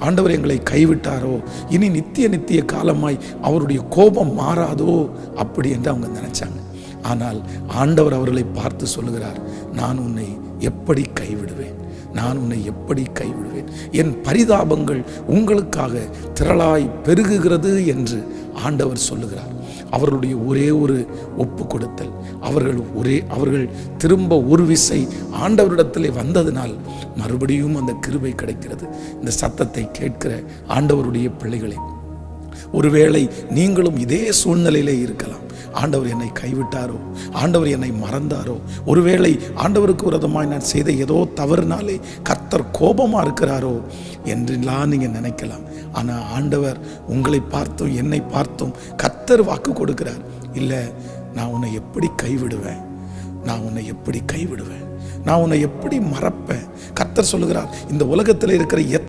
ஆண்டவர் எங்களை கைவிட்டாரோ, இனி நித்திய நித்திய காலமாய் அவருடைய கோபம் மாறாதோ அப்படி என்று அவங்க நினைச்சாங்க. ஆனால் ஆண்டவர் அவர்களை பார்த்து சொல்லுகிறார், நான் உன்னை எப்படி கைவிடுவேன், நான் உன்னை எப்படி கைவிடுவேன், என் பரிதாபங்கள் உங்களுக்காக திரளாய் பெருகுகிறது என்று ஆண்டவர் சொல்லுகிறார். அவர்களுடைய ஒரே ஒரு ஒப்பு கொடுத்தல், அவர்கள் திரும்ப ஒரு விசை ஆண்டவரிடத்திலே வந்ததினால் மறுபடியும் அந்த கிருபை கிடைக்கிறது. இந்த சத்தத்தை கேட்கிற ஆண்டவருடைய பிள்ளைகளே, ஒருவேளை நீங்களும் இதே சூழ்நிலையிலே இருக்கலாம். ஆண்டவர் என்னை கைவிட்டாரோ, ஆண்டவர் என்னை மறந்தாரோ, ஒருவேளை ஆண்டவருக்கு விரோதமாய் நான் செய்த ஏதோ தவறுனாலே கர்த்தர் கோபமா இருக்கிறாரோ என்றெல்லாம் நீங்க நினைக்கலாம். ஆனா ஆண்டவர் உங்களை பார்த்தும் என்னை பார்த்தும் கர்த்தர் வாக்கு கொடுக்கிறார், இல்ல நான் உன்னை எப்படி கைவிடுவேன், நான் உன்னை எப்படி கைவிடுவேன், நான் உன்னை எப்படி மறப்பேன். கர்த்தர் சொல்லுகிறார், இந்த உலகத்தில் இருக்கிற